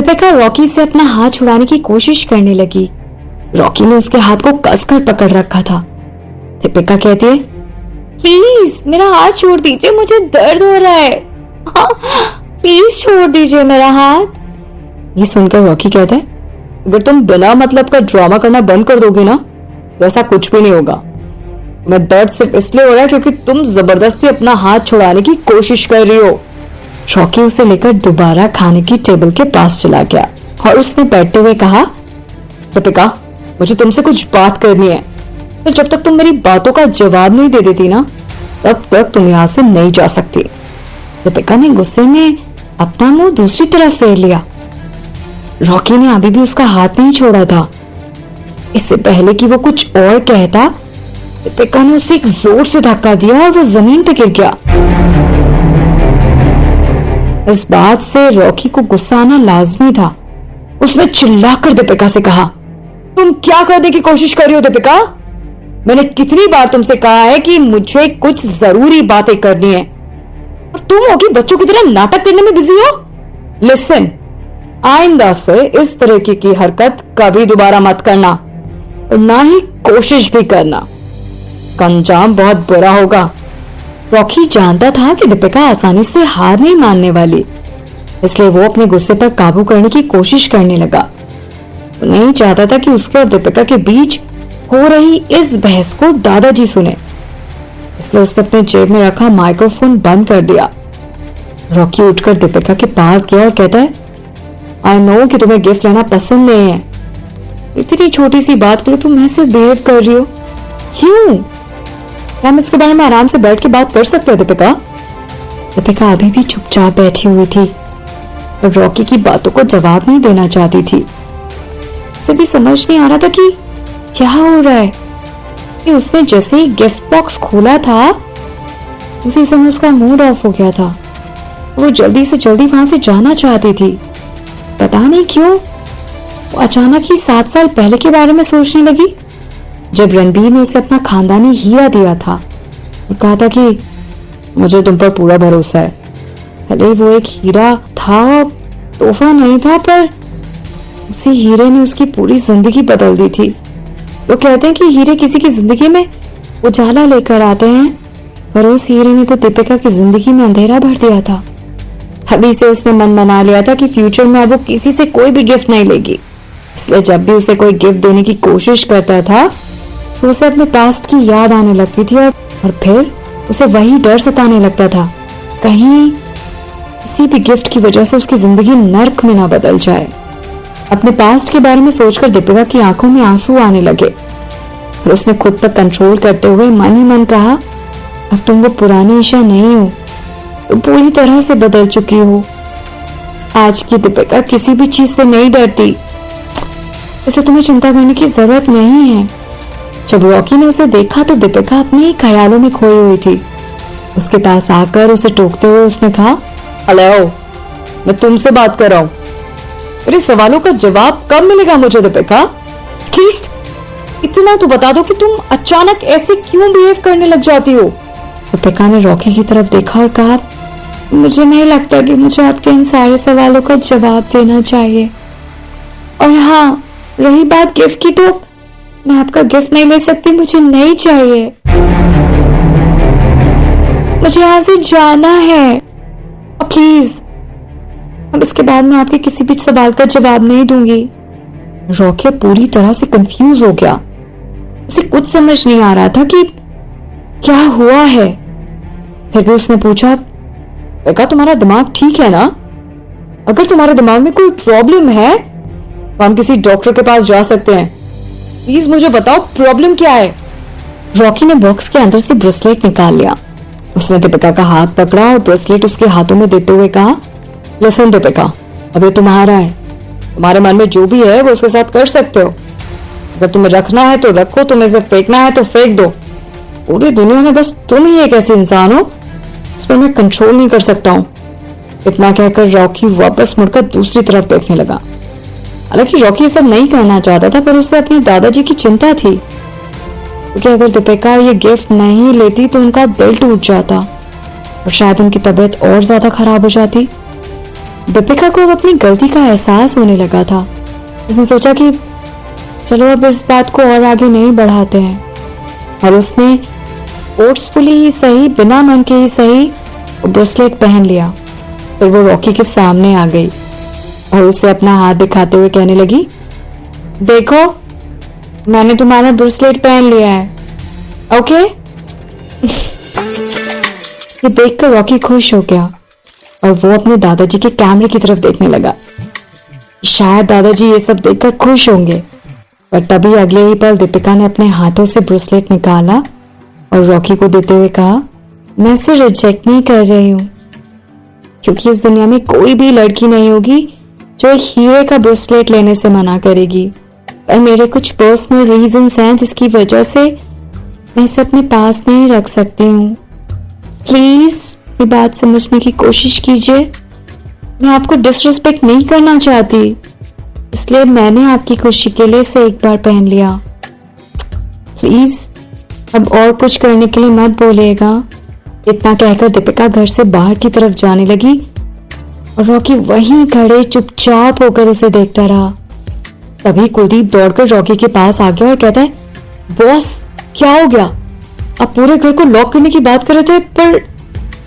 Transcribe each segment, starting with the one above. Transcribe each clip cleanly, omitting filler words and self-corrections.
Deepika Rocky से अपना हाथ छुड़ाने की कोशिश करने लगी। रॉकी ने उसके हाथ को कसकर पकड़ रखा था। दीपिका कहती है, प्लीज मेरा हाथ छोड़ दीजिए, मुझे दर्द हो रहा है। हाँ, प्लीज छोड़ दीजिए मेरा हाथ। ये सुनकर रॉकी कहता है, अगर तुम बिना मतलब का ड्रामा करना बंद कर दोगे ना तो ऐसा कुछ भी नहीं होगा। मैं दर्द सिर्फ इसलिए हो रहा है क्योंकि तुम जबरदस्ती अपना हाथ छुड़ाने की कोशिश कर रही हो। रॉकी उसे लेकर दोबारा खाने की टेबल के पास चला गया और उसने बैठते हुए कहा, दीपिका मुझे तुमसे कुछ बात करनी है, तो जब तक तुम मेरी बातों का जवाब नहीं दे देती ना तब तक तुम यहाँ से नहीं जा सकती। दीपिका ने गुस्से में अपना मुंह दूसरी तरफ फेर लिया। रॉकी ने अभी भी उसका हाथ नहीं छोड़ा था। इससे पहले कि वो कुछ और कहता, दीपिका ने उसे एक जोर से धक्का दिया और वो जमीन पे गिर गया। इस बात से रॉकी को गुस्सा आना लाजमी था। उसने चिल्लाकर दीपिका से कहा, तुम क्या करने की कोशिश कर रही हो दीपिका? मैंने कितनी बार तुमसे कहा है कि मुझे कुछ जरूरी बातें करनी है और तुम होगी बच्चों की तरह नाटक करने में बिजी हो। लिसन, आइंदा से इस तरह की हरकत कभी दोबारा मत करना और ना ही कोशिश भी करना, अंजाम बहुत बुरा होगा। रॉकी जानता था कि दीपिका आसानी से हार नहीं मानने वाली, इसलिए वो अपने गुस्से पर काबू करने की कोशिश करने लगा। वो नहीं चाहता था कि उसके और दीपिका के बीच हो रही इस बहस को दादाजी सुने, इसलिए उसने अपने जेब में रखा माइक्रोफोन बंद कर दिया। रॉकी उठकर दीपिका के पास गया और कहता है, आई नो कि तुम्हें गिफ्ट लेना पसंद नहीं है, इतनी छोटी सी बात के लिए तुम ऐसे बिहेव कर रही हो, क्यों? हम इसके बारे में आराम से बैठ के बात कर सकते हैं दीपिका। दीपिका अभी भी चुपचाप बैठी हुई थी और रॉकी की बातों को जवाब नहीं देना चाहती थी। उसे भी समझ नहीं आ रहा था कि क्या हो रहा है। कि उसने जैसे ही गिफ्ट बॉक्स खोला था उसी समय उसका मूड ऑफ हो गया था। वो जल्दी से जल्दी वहां से जाना चाहती थी। पता नहीं क्यों वो अचानक ही 7 साल पहले के बारे में सोचने लगी, जब रणबीर ने उसे अपना खानदानी हीरा दिया था और कहा था कि मुझे तुम पर पूरा भरोसा है। भले वो एक हीरा था, तोहफा नहीं था, पर उसी हीरे ने उसकी पूरी जिंदगी बदल दी थी। वो कहते हैं कि हीरे किसी की जिंदगी में उजाला लेकर आते हैं, पर उस हीरे ने तो दीपिका की जिंदगी में अंधेरा भर दिया था। अभी से उसने मन बना लिया था कि फ्यूचर में अब वो किसी से कोई भी गिफ्ट नहीं लेगी, इसलिए जब भी उसे कोई गिफ्ट देने की कोशिश करता था तो उसे अपने पास्ट की याद आने लगती थी और फिर उसे वही डर सताने लगता था, कहीं किसी भी गिफ्ट की वजह से उसकी जिंदगी नर्क में ना बदल जाए। अपने पास्ट के बारे में सोचकर दीपिका की आंखों में आंसू आने लगे और उसने खुद पर कंट्रोल करते हुए मन ही मन कहा, अब तुम वो पुरानी ईशा नहीं हो, तुम पूरी तरह से बदल चुकी हो। आज की दीपिका किसी भी चीज से नहीं डरती, इसलिए तुम्हें चिंता करने की जरूरत नहीं है। जब रॉकी ने उसे देखा तो दीपिका अपने ही ख्यालों में खोई हुई थी। उसके पास आकर उसे टोकते हुए उसने कहा, हेलो, मैं तुमसे बात कर रहा हूँ, मेरे सवालों का जवाब कब मिलेगा मुझे दीपिका? एटलीस्ट इतना तो बता दो कि तुम अचानक ऐसे क्यों बिहेव करने लग जाती हो। दीपिका ने रॉकी की तरफ देखा और कहा, मुझे नहीं लगता कि मुझे आपके इन सारे सवालों का जवाब देना चाहिए। और हाँ, रही बात गिफ्ट की, तो मैं आपका गिफ्ट नहीं ले सकती, मुझे नहीं चाहिए। मुझे यहाँ से जाना है और प्लीज अब इसके बाद मैं आपके किसी भी सवाल का जवाब नहीं दूंगी। रॉकी पूरी तरह से कंफ्यूज हो गया। उसे कुछ समझ नहीं आ रहा था कि क्या हुआ है। फिर भी उसने पूछा, बेका तुम्हारा दिमाग ठीक है ना? अगर तुम्हारे दिमाग में कोई प्रॉब्लम है तो हम किसी डॉक्टर के पास जा सकते हैं। प्लीज मुझे बताओ प्रॉब्लम क्या है? रॉकी ने बॉक्स के अंदर से ब्रेसलेट निकाल लिया। उसने दीपिका का हाथ पकड़ा और ब्रेसलेट उसके हाथों में देते हुए कहा, लिसन दीपिका, अब ये तुम्हारा है, तुम्हारे मन में जो भी है वो उसके साथ कर सकते हो। अगर तुम्हें रखना है तो रखो, तुम्हें इसे फेंकना है तो फेंक दो। पूरी दुनिया में बस तुम ही एक ऐसी इंसान हो जिस पर मैं कंट्रोल नहीं कर सकता हूँ। इतना कहकर रॉकी वापस मुड़कर दूसरी तरफ देखने लगा। हालांकि रॉकी ये सब नहीं करना चाहता था, पर उसे अपने दादाजी की चिंता थी, क्योंकि अगर दीपिका ये गिफ्ट नहीं लेती तो उनका दिल टूट जाता और शायद उनकी तबीयत और ज्यादा खराब हो जाती। दीपिका को अब अपनी गलती का एहसास होने लगा था। उसने सोचा कि चलो अब इस बात को और आगे नहीं बढ़ाते हैं, और उसने फोर्सफुली ही सही, बिना मन के ही सही, वो ब्रेसलेट पहन लिया। फिर वो रॉकी के सामने आ गई और उसे अपना हाथ दिखाते हुए कहने लगी, देखो मैंने तुम्हारा ब्रेसलेट पहन लिया है, ओके? ये देखकर रॉकी खुश हो गया और वो अपने दादाजी के कैमरे की तरफ देखने लगा। शायद दादाजी ये सब देखकर खुश होंगे, पर तभी अगले ही पल दीपिका ने अपने हाथों से ब्रेसलेट निकाला और रॉकी को देते हुए कहा, मैं इसे रिजेक्ट नहीं कर रही हूँ, क्योंकि इस दुनिया में कोई भी लड़की नहीं होगी जो एक हीरे का ब्रेसलेट लेने से मना करेगी, पर मेरे कुछ पर्सनल रीजंस हैं जिसकी वजह से मैं इसे अपने पास नहीं रख सकती हूँ। प्लीज मेरी बात समझने की कोशिश कीजिए। मैं आपको डिसरिस्पेक्ट नहीं करना चाहती, इसलिए मैंने आपकी खुशी के लिए इसे एक बार पहन लिया। प्लीज अब और कुछ करने के लिए मत बोलिएगा। इतना कहकर दीपिका घर से बाहर की तरफ जाने लगी और रॉकी वहीं खड़े चुपचाप होकर उसे देखता रहा। तभी कुलदीप दौड़कर रॉकी के पास आ गया और कहता है, बॉस क्या हो गया? आप पूरे घर को लॉक करने की बात कर रहे थे, पर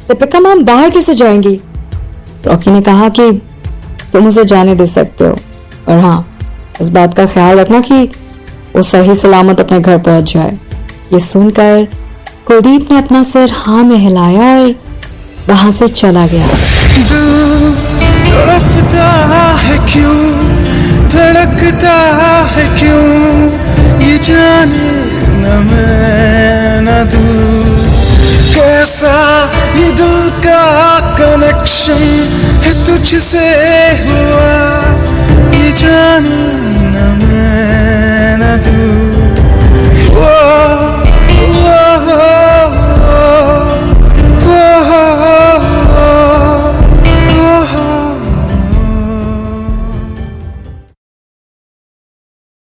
दीपिका मैम बाहर कैसे जाएंगी? रॉकी ने कहा कि तुम उसे जाने दे सकते हो, और हाँ, इस बात का ख्याल रखना कि वो सही सलामत अपने घर पहुंच जाए। ये सुनकर कुलदीप ने अपना सिर हाँ में हिलाया और वहां से चला गया। तड़पता है क्यों, धड़कता है क्यों, ये जाने न मैं न तू, कैसा ये दिल का कनेक्शन है तुझसे हुआ, ये जाने